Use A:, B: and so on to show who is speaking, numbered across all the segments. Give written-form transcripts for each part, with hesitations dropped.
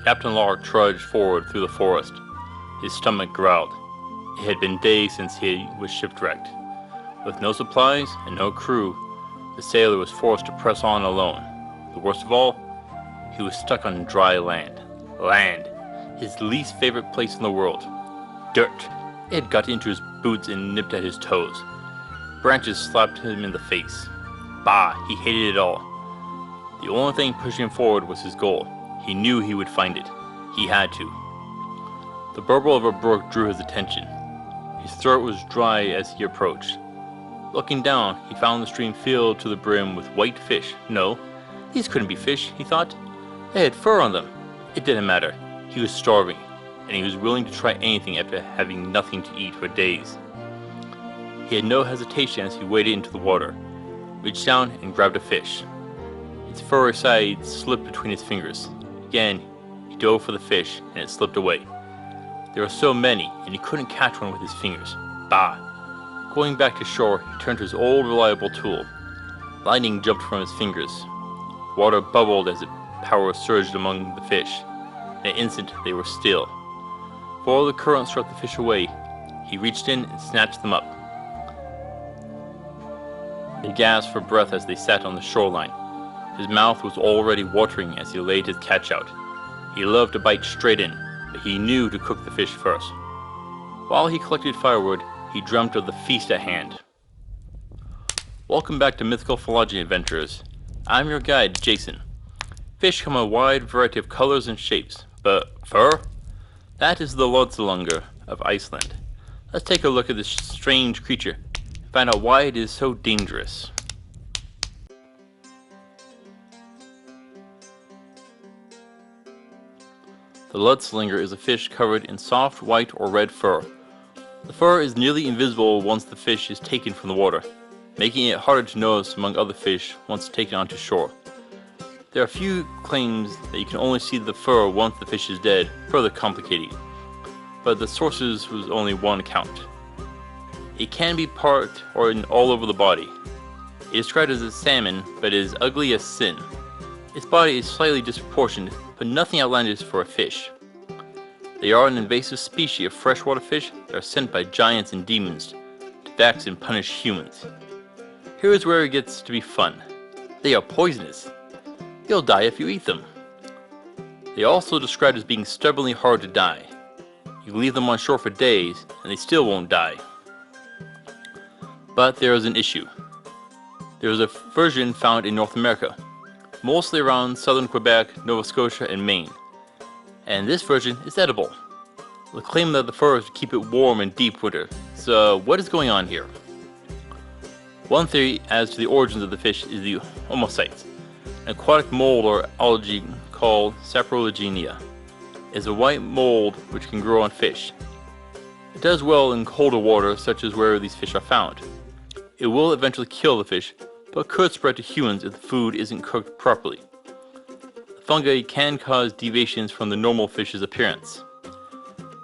A: Captain Lark trudged forward through the forest. His stomach growled. It had been days since he was shipwrecked. With no supplies and no crew, the sailor was forced to press on alone. The worst of all, he was stuck on dry land. Land, his least favorite place in the world. Dirt. It had got into his boots and nipped at his toes. Branches slapped him in the face. Bah, he hated it all. The only thing pushing him forward was his goal. He knew he would find it. He had to. The burble of a brook drew his attention. His throat was dry as he approached. Looking down, he found the stream filled to the brim with white fish. No, these couldn't be fish, he thought. They had fur on them. It didn't matter. He was starving, and he was willing to try anything after having nothing to eat for days. He had no hesitation as he waded into the water, reached down and grabbed a fish. Its furry sides slipped between his fingers. Again, he dove for the fish, and it slipped away. There were so many, and he couldn't catch one with his fingers. Bah! Going back to shore, he turned to his old reliable tool. Lightning jumped from his fingers. Water bubbled as its power surged among the fish. In an instant, they were still. Before the current swept the fish away, he reached in and snatched them up. They gasped for breath as they sat on the shoreline. His mouth was already watering as he laid his catch out. He loved to bite straight in, but he knew to cook the fish first. While he collected firewood, he dreamt of the feast at hand. Welcome back to Mythical Phylogeny Adventures. I'm your guide, Jason. Fish come in a wide variety of colors and shapes, but fur? That is the Lodsilungur of Iceland. Let's take a look at this strange creature and find out why it is so dangerous. The Lodsilungur is a fish covered in soft white or red fur. The fur is nearly invisible once the fish is taken from the water, making it harder to notice among other fish once taken onto shore. There are few claims that you can only see the fur once the fish is dead, further complicating, but the sources was only one account. It can be part or all over the body. It is described as a salmon, but is ugly as sin. Its body is slightly disproportionate, but nothing outlandish for a fish. They are an invasive species of freshwater fish that are sent by giants and demons to vex and punish humans. Here is where it gets to be fun. They are poisonous. You'll die if you eat them. They are also described as being stubbornly hard to die. You can leave them on shore for days and they still won't die. But there is an issue. There is a version found in North America, mostly around southern Quebec, Nova Scotia, and Maine. And this version is edible. The claim that the fur is to keep it warm in deep winter. So what is going on here? One theory as to the origins of the fish is the omocytes, an aquatic mold or algae called Saprologenia. It is a white mold which can grow on fish. It does well in colder water, such as where these fish are found. It will eventually kill the fish, but could spread to humans if the food isn't cooked properly. The fungi can cause deviations from the normal fish's appearance.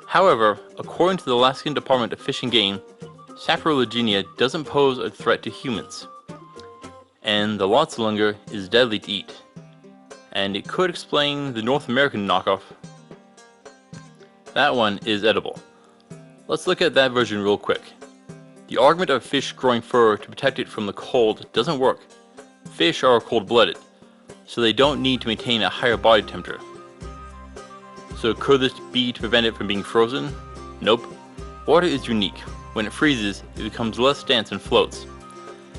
A: However, according to the Alaskan Department of Fish and Game, Saprologenia doesn't pose a threat to humans. And the Lodsilungur is deadly to eat. And it could explain the North American knockoff. That one is edible. Let's look at that version real quick. The argument of fish growing fur to protect it from the cold doesn't work. Fish are cold-blooded, so they don't need to maintain a higher body temperature. So could this be to prevent it from being frozen? Nope. Water is unique. When it freezes, it becomes less dense and floats.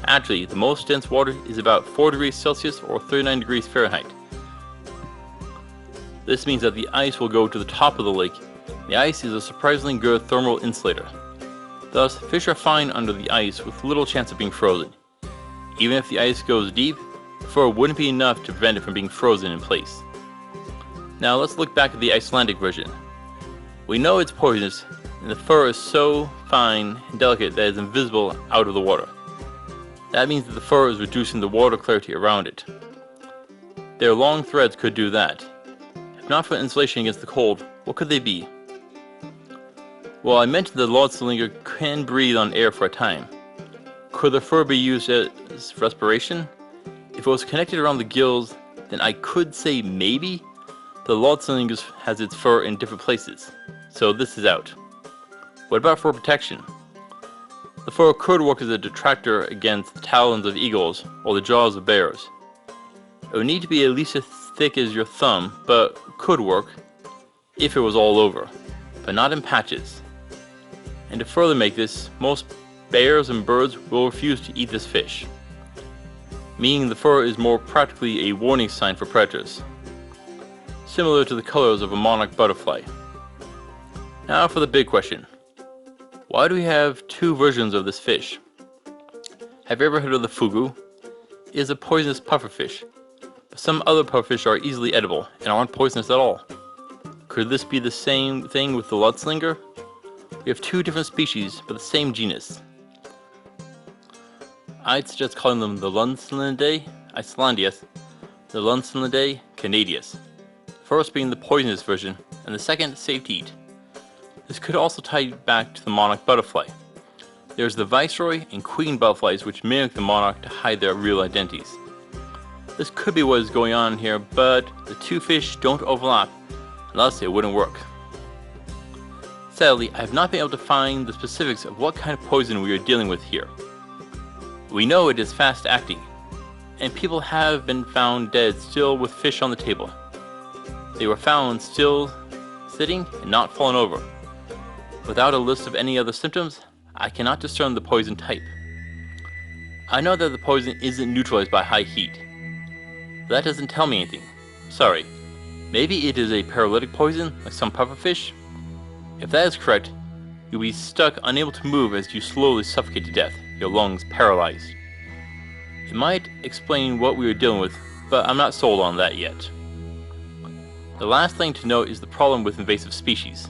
A: Actually, the most dense water is about 4 degrees Celsius or 39 degrees Fahrenheit. This means that the ice will go to the top of the lake. The ice is a surprisingly good thermal insulator. Thus, fish are fine under the ice with little chance of being frozen. Even if the ice goes deep, the fur wouldn't be enough to prevent it from being frozen in place. Now let's look back at the Icelandic version. We know it's poisonous, and the fur is so fine and delicate that it is invisible out of the water. That means that the fur is reducing the water clarity around it. Their long threads could do that. If not for insulation against the cold, what could they be? Well, I mentioned the Lodsilungur can breathe on air for a time. Could the fur be used as respiration? If it was connected around the gills, then I could say maybe, the Lodsilungur has its fur in different places, so this is out. What about fur protection? The fur could work as a detractor against the talons of eagles or the jaws of bears. It would need to be at least as thick as your thumb, but could work if it was all over, but not in patches. And to further make this, most bears and birds will refuse to eat this fish, meaning the fur is more practically a warning sign for predators, similar to the colors of a monarch butterfly. Now for the big question. Why do we have two versions of this fish? Have you ever heard of the fugu? It is a poisonous pufferfish, but some other pufferfish are easily edible and aren't poisonous at all. Could this be the same thing with the Lodsilungur? We have two different species, but the same genus. I'd suggest calling them the Lodsilungur Icelandius, the Lodsilungur Canadius, the first being the poisonous version, and the second safe to eat. This could also tie back to the monarch butterfly. There's the viceroy and queen butterflies which mimic the monarch to hide their real identities. This could be what is going on here, but the two fish don't overlap, else it wouldn't work. Sadly, I have not been able to find the specifics of what kind of poison we are dealing with here. We know it is fast acting, and people have been found dead still with fish on the table. They were found still sitting and not fallen over. Without a list of any other symptoms, I cannot discern the poison type. I know that the poison isn't neutralized by high heat. That doesn't tell me anything. Sorry. Maybe it is a paralytic poison, like some pufferfish? If that is correct, you'll be stuck unable to move as you slowly suffocate to death, your lungs paralyzed. It might explain what we are dealing with, but I'm not sold on that yet. The last thing to note is the problem with invasive species.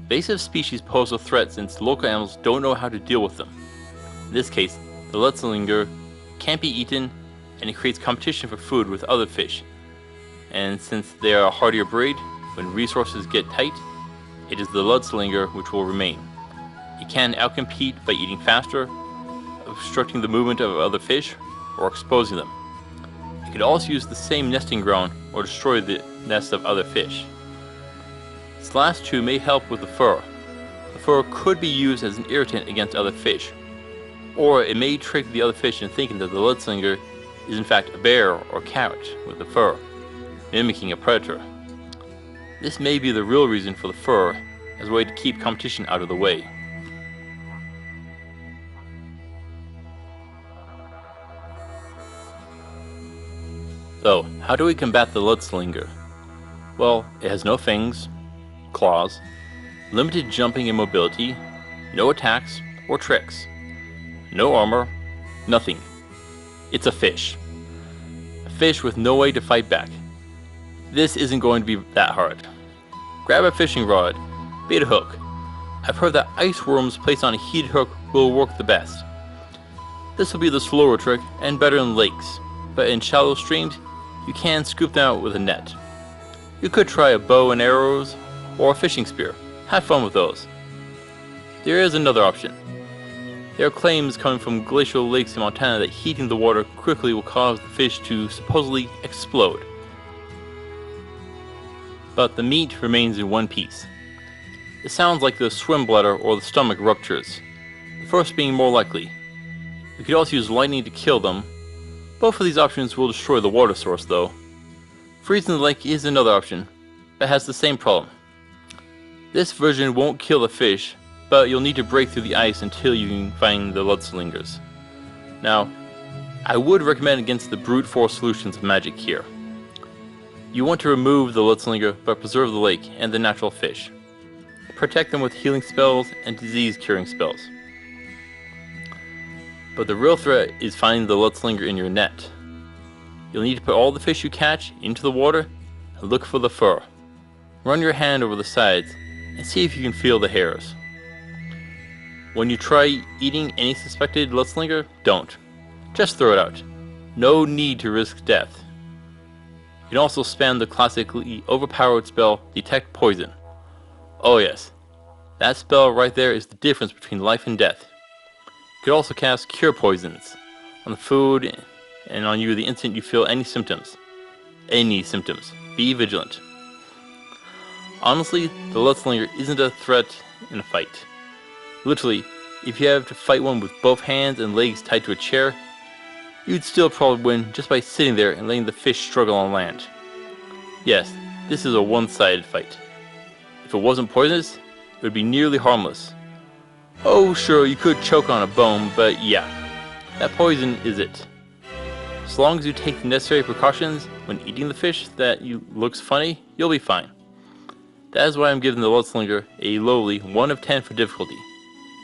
A: Invasive species pose a threat since local animals don't know how to deal with them. In this case, the Lodsilungur can't be eaten, and it creates competition for food with other fish. And since they are a hardier breed, when resources get tight, it is the Lodsilungur which will remain. It can outcompete by eating faster, obstructing the movement of other fish, or exposing them. It could also use the same nesting ground or destroy the nests of other fish. These last two may help with the fur. The fur could be used as an irritant against other fish, or it may trick the other fish into thinking that the Lodsilungur is in fact a bear or cat with the fur, mimicking a predator. This may be the real reason for the fur, as a way to keep competition out of the way. So, how do we combat the Lodsilungur? Well, it has no fangs, claws, limited jumping and mobility, no attacks or tricks, no armor, nothing. It's a fish. A fish with no way to fight back. This isn't going to be that hard. Grab a fishing rod, bait a hook. I've heard that ice worms placed on a heated hook will work the best. This will be the slower trick and better in lakes, but in shallow streams, you can scoop them out with a net. You could try a bow and arrows or a fishing spear. Have fun with those. There is another option. There are claims coming from glacial lakes in Montana that heating the water quickly will cause the fish to supposedly explode. But the meat remains in one piece. It sounds like the swim bladder or the stomach ruptures, the first being more likely. We could also use lightning to kill them. Both of these options will destroy the water source though. Freezing the lake is another option, but has the same problem. This version won't kill the fish, but you'll need to break through the ice until you can find the Lodsilungurs. Now, I would recommend against the brute force solutions of magic here. You want to remove the Lodsilungur but preserve the lake and the natural fish. Protect them with healing spells and disease curing spells. But the real threat is finding the Lodsilungur in your net. You'll need to put all the fish you catch into the water and look for the fur. Run your hand over the sides and see if you can feel the hairs. When you try eating any suspected Lodsilungur, don't. Just throw it out. No need to risk death. You can also spam the classically overpowered spell Detect Poison. Oh yes, that spell right there is the difference between life and death. You could also cast Cure Poisons on the food and on you the instant you feel any symptoms. Any symptoms. Be vigilant. Honestly, the Lodsilungur isn't a threat in a fight. Literally, if you have to fight one with both hands and legs tied to a chair, you'd still probably win just by sitting there and letting the fish struggle on land. Yes, this is a one-sided fight. If it wasn't poisonous, it would be nearly harmless. Oh sure, you could choke on a bone, but yeah, that poison is it. As long as you take the necessary precautions when eating the fish that looks funny, you'll be fine. That is why I'm giving the Lodsilungur a lowly 1 of 10 for difficulty.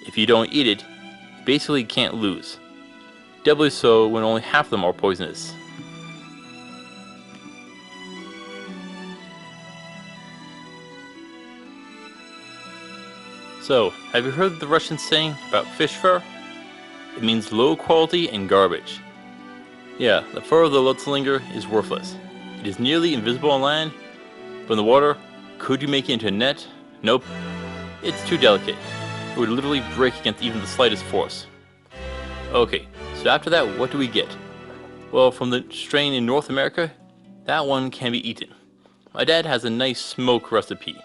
A: If you don't eat it, you basically can't lose. Doubly so when only half of them are poisonous. So, have you heard the Russian saying about fish fur? It means low quality and garbage. Yeah, the fur of the Lodsilungur is worthless. It is nearly invisible on land, but in the water, could you make it into a net? Nope. It's too delicate. It would literally break against even the slightest force. Okay, so after that, what do we get? Well, from the strain in North America, that one can be eaten. My dad has a nice smoke recipe,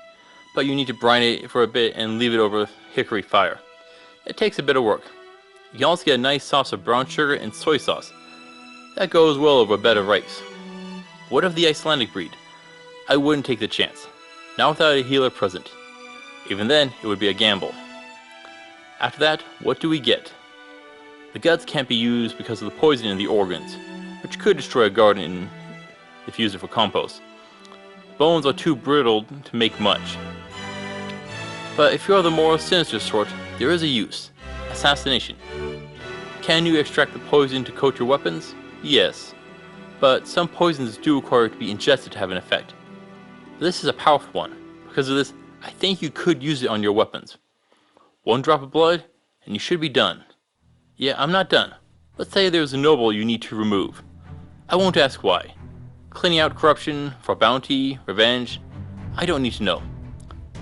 A: but you need to brine it for a bit and leave it over hickory fire. It takes a bit of work. You can also get a nice sauce of brown sugar and soy sauce. That goes well over a bed of rice. What of the Icelandic breed? I wouldn't take the chance. Not without a healer present. Even then, it would be a gamble. After that, what do we get? The guts can't be used because of the poison in the organs, which could destroy a garden if used for compost. Bones are too brittle to make much. But if you are the more sinister sort, there is a use. Assassination. Can you extract the poison to coat your weapons? Yes. But some poisons do require it to be ingested to have an effect. This is a powerful one. Because of this, I think you could use it on your weapons. 1 drop of blood, and you should be done. Yeah, I'm not done. Let's say there's a noble you need to remove. I won't ask why. Cleaning out corruption, for bounty, revenge, I don't need to know.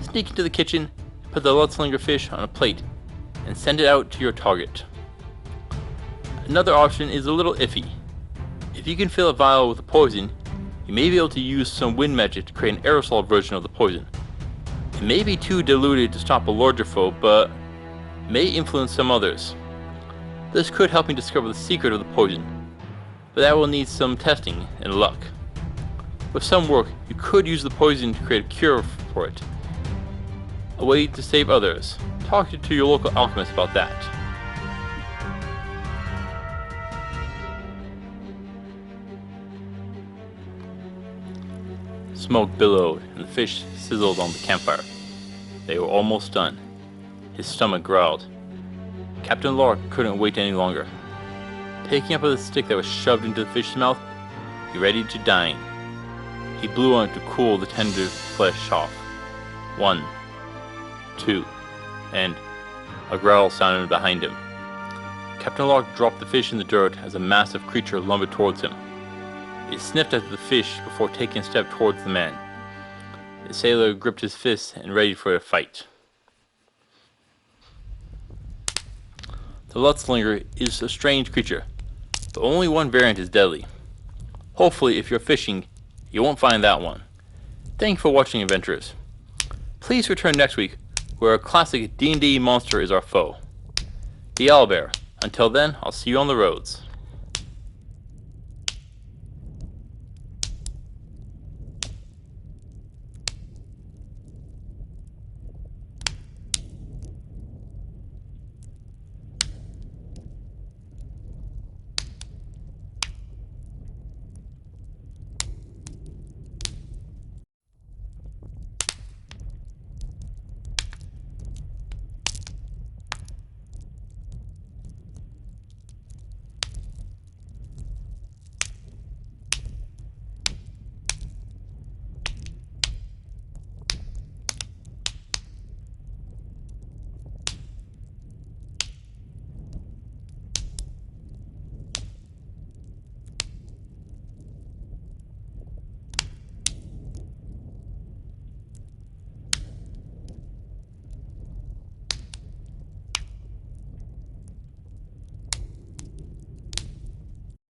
A: Sneak into the kitchen, put the Lodsilungur fish on a plate, and send it out to your target. Another option is a little iffy. If you can fill a vial with the poison, you may be able to use some wind magic to create an aerosol version of the poison. It may be too diluted to stop a larger foe, but may influence some others. This could help me discover the secret of the poison, but that will need some testing and luck. With some work, you could use the poison to create a cure for it. A way to save others. Talk to your local alchemist about that. Smoke billowed and the fish sizzled on the campfire. They were almost done. His stomach growled. Captain Lark couldn't wait any longer. Taking up the stick that was shoved into the fish's mouth, he readied to dine. He blew on it to cool the tender flesh off. 1, 2, and a growl sounded behind him. Captain Lark dropped the fish in the dirt as a massive creature lumbered towards him. It sniffed at the fish before taking a step towards the man. The sailor gripped his fist and ready for a fight. The Lodsilungur is a strange creature, but only one variant is deadly. Hopefully, if you're fishing, you won't find that one. Thank you for watching, adventurers. Please return next week, where a classic D&D monster is our foe. The owlbear. Until then, I'll see you on the roads.